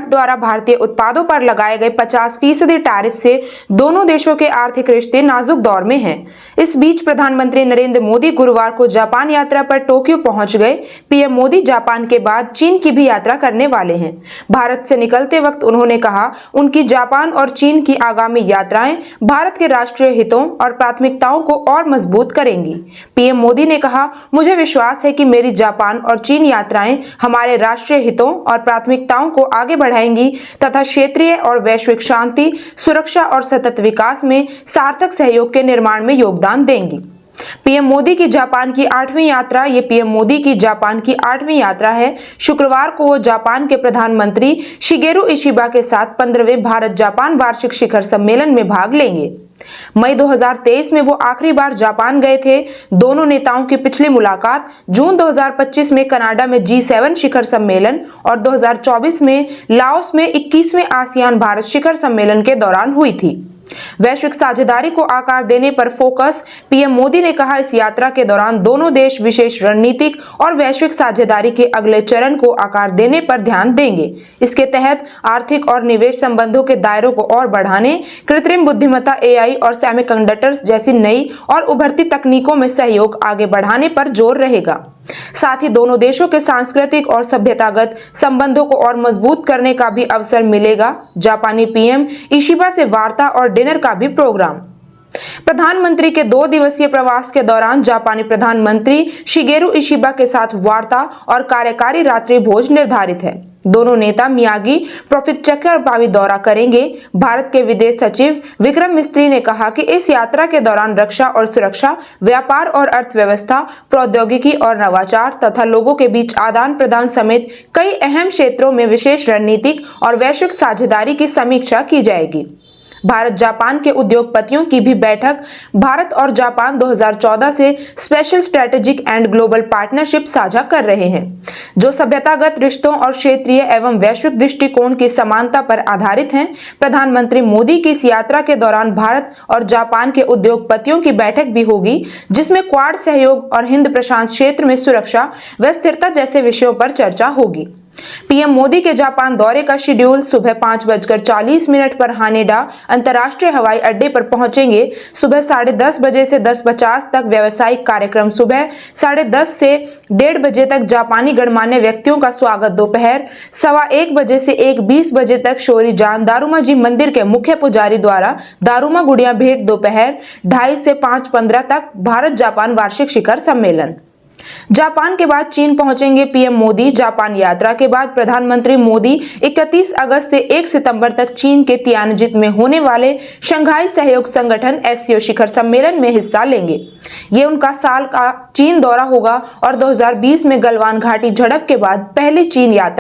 द्वारा भारतीय उत्पादों पर लगाए गए 50% टैरिफ से दोनों देशों के आर्थिक रिश्ते नाजुक दौर में हैं। इस बीच प्रधानमंत्री नरेंद्र मोदी गुरुवार को जापान यात्रा पर टोक्यो पहुंच गए। पीएम मोदी जापान के बाद चीन की भी यात्रा करने वाले हैं। भारत से निकलते वक्त उन्होंने कहा, उनकी जापान और चीन की आगामी यात्राएं भारत के राष्ट्रीय हितों और प्राथमिकताओं को और मजबूत करेंगी। पीएम मोदी ने कहा, मुझे विश्वास है कि मेरी जापान और चीन यात्राएं हमारे राष्ट्रीय हितों और प्राथमिकताओं को आगे बढ़ाएंगी तथा क्षेत्रीय और वैश्विक शांति, सुरक्षा और सतत विकास में सार्थक सहयोग के निर्माण में योगदान देंगी। पीएम मोदी की जापान की 8वीं यात्रा ये पीएम मोदी की जापान की 8वीं यात्रा है। शुक्रवार को वो जापान के प्रधानमंत्री शिगेरू इशिबा के साथ 15वें भारत जापान वार्षिक शिखर सम्मेलन में भाग लेंगे। मई 2023 में वो आखिरी बार जापान गए थे। दोनों नेताओं की पिछली मुलाकात जून 2025 में कनाडा में G7 शिखर सम्मेलन और 2024 में लाओस में 21वें आसियान भारत शिखर सम्मेलन के दौरान हुई थी। वैश्विक साझेदारी को आकार देने पर फोकस। पीएम मोदी ने कहा, इस यात्रा के दौरान दोनों देश विशेष रणनीतिक और वैश्विक साझेदारी के अगले चरण को आकार देने पर ध्यान देंगे। इसके तहत आर्थिक और निवेश संबंधों के दायरों को और बढ़ाने, कृत्रिम बुद्धिमत्ता AI और सेमीकंडक्टर्स जैसी नई और उभरती तकनीकों में सहयोग आगे बढ़ाने पर जोर रहेगा। साथ ही दोनों देशों के सांस्कृतिक और सभ्यतागत संबंधों को और मजबूत करने का भी अवसर मिलेगा। जापानी पीएम इशिबा से वार्ता और डिनर का भी प्रोग्राम। प्रधानमंत्री के 2 दिवसीय प्रवास के दौरान जापानी प्रधानमंत्री शिगेरू इशिबा के साथ वार्ता और कार्यकारी रात्रि भोज निर्धारित है। दोनों नेता मियागी प्रेफेक्चर का भी दौरा करेंगे। भारत के विदेश सचिव विक्रम मिस्त्री ने कहा कि इस यात्रा के दौरान रक्षा और सुरक्षा, व्यापार और अर्थव्यवस्था, प्रौद्योगिकी और नवाचार तथा लोगों के बीच आदान प्रदान समेत कई अहम क्षेत्रों में विशेष रणनीतिक और वैश्विक साझेदारी की समीक्षा की जाएगी। भारत जापान के उद्योगपतियों की भी बैठक। भारत और जापान 2014 से special strategic and global partnership साझा कर रहे हैं, जो सभ्यतागत रिश्तों और क्षेत्रीय एवं वैश्विक दृष्टिकोण की समानता पर आधारित हैं। प्रधानमंत्री मोदी की इस यात्रा के दौरान भारत और जापान के उद्योगपतियों की बैठक भी होगी, जिसमें क्वाड सहयोग और हिंद प्रशांत क्षेत्र में सुरक्षा व स्थिरता जैसे विषयों पर चर्चा होगी। पीएम मोदी के जापान दौरे का शेड्यूल सुबह 5:40 पर हानेडा अंतर्राष्ट्रीय हवाई अड्डे पर पहुंचेंगे। सुबह 10:30 बजे से 10:50 तक व्यावसायिक कार्यक्रम, सुबह 10:30 से 1:30 बजे तक जापानी गणमान्य व्यक्तियों का स्वागत, दोपहर 1:15 बजे से 1:20 बजे तक शोरीजान दारुमाजी मंदिर के मुख्य पुजारी द्वारा दारुमा गुड़िया भेंट, दोपहर 2:30 से 5:15 तक भारत जापान वार्षिक शिखर सम्मेलन। जापान के बाद चीन पहुंचेंगे पीएम मोदी। जापान यात्रा के बाद प्रधानमंत्री मोदी 31 अगस्त से 1 सितंबर तक चीन के तियानजिन में होने वाले शंघाई सहयोग संगठन SCO शिखर सम्मेलन में हिस्सा लेंगे। ये उनका साल का चीन दौरा होगा और 2020 में गलवान घाटी झड़प के बाद पहली चीन यात्रा